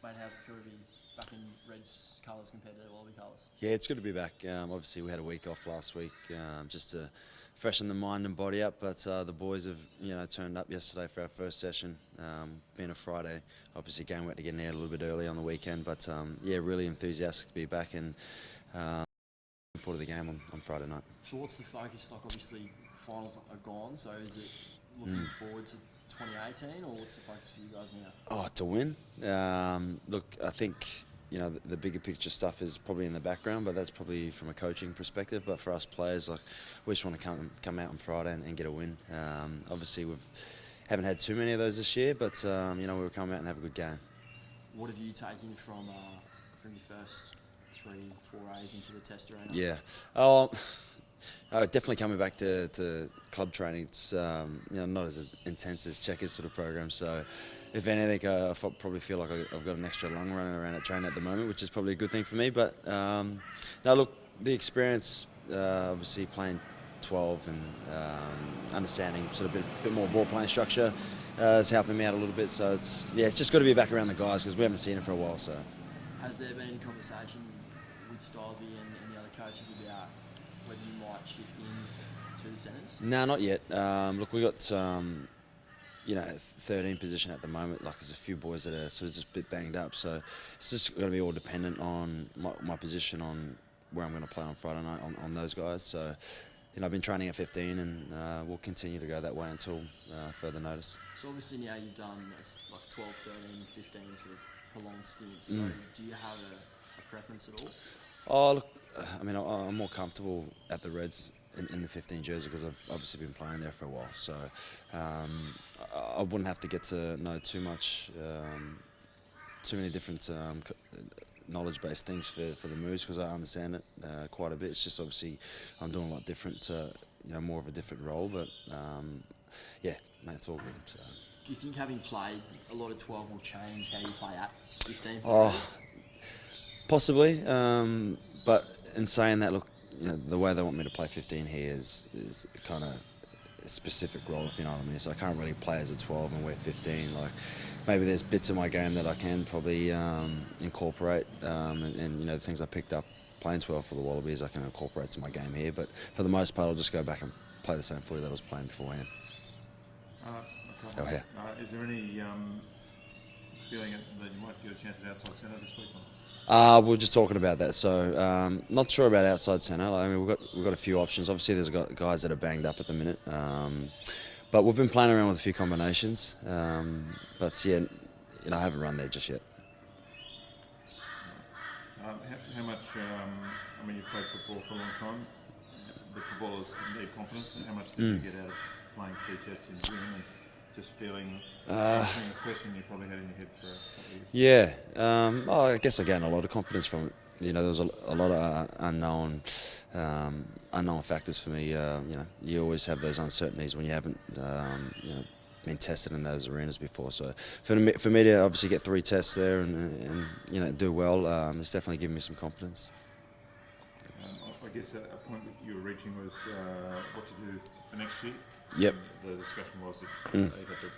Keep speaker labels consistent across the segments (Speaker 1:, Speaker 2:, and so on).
Speaker 1: Mate, how's it feel to be back in Reds colours compared to the Wallaby colours?
Speaker 2: Yeah, it's good to be back. Obviously, we had a week off last week just to freshen the mind and body up. But the boys have, turned up yesterday for our first session. Being a Friday, obviously game we had to get in there a little bit early on the weekend. But yeah, really enthusiastic to be back and looking forward to the game on Friday night.
Speaker 1: So what's the focus? Like, obviously finals are gone. So is it looking forward to 2018, or what's the focus for you guys now?
Speaker 2: Oh, to win. Look, I think the bigger picture stuff is probably in the background, but that's probably from a coaching perspective. But for us players, like, we just want to come out on Friday and get a win. Obviously, haven't had too many of those this year, but we'll come out and have a good game.
Speaker 1: What have you taken from your first 3-4 A's into the test arena?
Speaker 2: Yeah. Definitely coming back to club training. It's not as intense as Checkers sort of program. So, if anything, I probably feel like I've got an extra lung running around at training at the moment, which is probably a good thing for me. But no, look, the experience, obviously playing 12 and understanding sort of a bit more ball playing structure is helping me out a little bit. So it's just got to be back around the guys because we haven't seen it for a while. So,
Speaker 1: has there been any conversation with Stylesy and the other coaches about whether you might shift in to the centres?
Speaker 2: No, not yet. Look, we got 13 position at the moment. Like, there's a few boys that are sort of just a bit banged up, so it's just going to be all dependent on my position on where I'm going to play on Friday night on those guys. So, I've been training at 15, and we'll continue to go that way until further notice.
Speaker 1: So obviously now you've done like 12, 13, 15 sort of prolonged stints. So do you have a preference at all?
Speaker 2: Oh, look, I mean, I'm more comfortable at the Reds in the 15 jersey because I've obviously been playing there for a while. So I wouldn't have to get to know too many different knowledge-based things for the moves because I understand it quite a bit. It's just obviously I'm doing a lot different, more of a different role. But yeah, mate, it's all good. So.
Speaker 1: Do you think having played a lot of 12 will change how you play at 15?
Speaker 2: Possibly, but in saying that, look, the way they want me to play 15 here is kind of a specific role, if you know what I mean. So I can't really play as a 12 and wear 15. Like, maybe there's bits of my game that I can probably incorporate, and the things I picked up playing 12 for the Wallabies I can incorporate to my game here. But for the most part, I'll just go back and play the same footy that I was playing beforehand.
Speaker 3: Okay. Is there any feeling that you might get a chance at outside centre this week?
Speaker 2: We're just talking about that, so not sure about outside centre. I mean, we've got a few options. Obviously, there's guys that are banged up at the minute, but we've been playing around with a few combinations. But yeah, I haven't run there just yet.
Speaker 3: How much? I mean, you've played football for a long time. The footballers need confidence. How much do you get out of playing 3 tests in June and just feeling a question you probably had in your head for a couple of years?
Speaker 2: Yeah, I guess I gained a lot of confidence from it. There was a lot of unknown factors for me. You always have those uncertainties when you haven't been tested in those arenas before. So for me to obviously get 3 tests there and do well, it's definitely given me some confidence.
Speaker 3: I guess a point that you were reaching was what to do for next year.
Speaker 2: Yep.
Speaker 3: The discussion was that you had to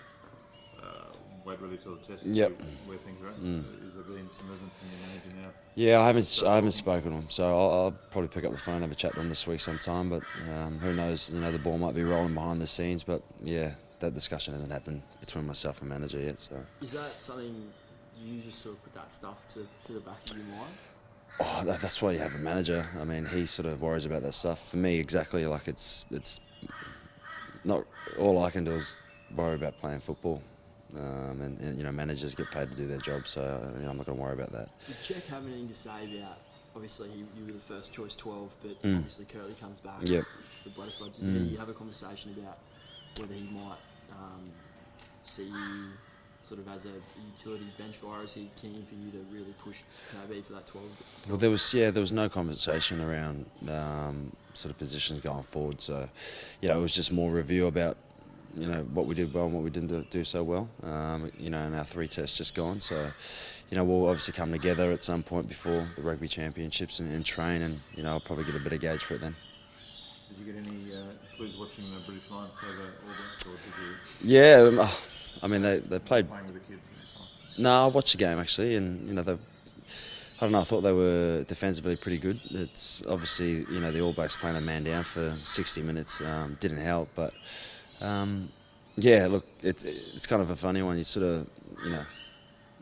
Speaker 3: wait really till the test to where things are at. Is there been some movement from your manager now?
Speaker 2: Yeah, I haven't spoken to him, so I'll probably pick up the phone and have a chat to him this week sometime. But who knows? The ball might be rolling behind the scenes. But yeah, that discussion hasn't happened between myself and manager yet. So
Speaker 1: is that something you just sort of put that stuff to the back of your mind?
Speaker 2: Oh, that's why you have a manager. I mean, he sort of worries about that stuff. For me, exactly, like it's not all I can do is worry about playing football, and managers get paid to do their job, so I'm not going to worry about that.
Speaker 1: Did Czech have anything to say about? Obviously, you were the first choice 12, but obviously Curly comes back.
Speaker 2: Yep.
Speaker 1: The bloody side. Did he have a conversation about whether he might see you sort of as a utility bench guy, or is he keen for you to really push KB for that 12?
Speaker 2: Well, there was no conversation around sort of positions going forward. So, it was just more review about what we did well and what we didn't do so well. And our 3 tests just gone. So, we'll obviously come together at some point before the rugby championships and train, and I'll probably get a better gauge for it then.
Speaker 3: Did you get any clues watching the British Lions play the All Blacks, or did you?
Speaker 2: Yeah. I mean, they played.
Speaker 3: Playing with the kids at the time.
Speaker 2: No, I watched the game actually, and you know I don't know. I thought they were defensively pretty good. It's obviously the All Blacks playing a man down for 60 minutes didn't help, but yeah, look, it's kind of a funny one. You sort of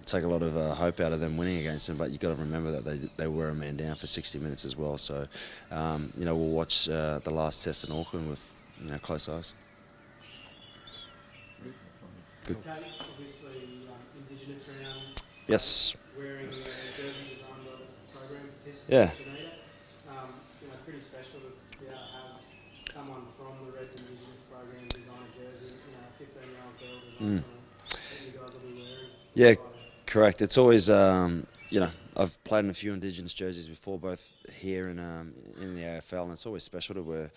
Speaker 2: take a lot of hope out of them winning against them, but you've got to remember that they were a man down for 60 minutes as well. So we'll watch the last test in Auckland with close eyes. Good.
Speaker 4: Okay, obviously Indigenous round.
Speaker 2: Yes.
Speaker 4: Wearing a jersey designed by the program participants.
Speaker 2: Yeah.
Speaker 4: Pretty special to be able to have someone from the Reds Indigenous program design a jersey. A 15-year-old girl design something that you guys will be wearing.
Speaker 2: Yeah, correct. It's always I've played in a few Indigenous jerseys before, both here and in the AFL, and it's always special to wear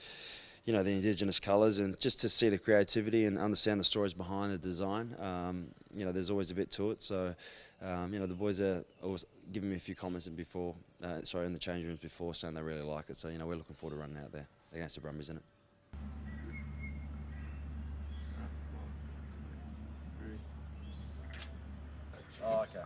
Speaker 2: the Indigenous colours and just to see the creativity and understand the stories behind the design. There's always a bit to it. So, the boys are always giving me a few comments in the change rooms before, saying they really like it. So, we're looking forward to running out there against the Brumbies in it. Oh, okay.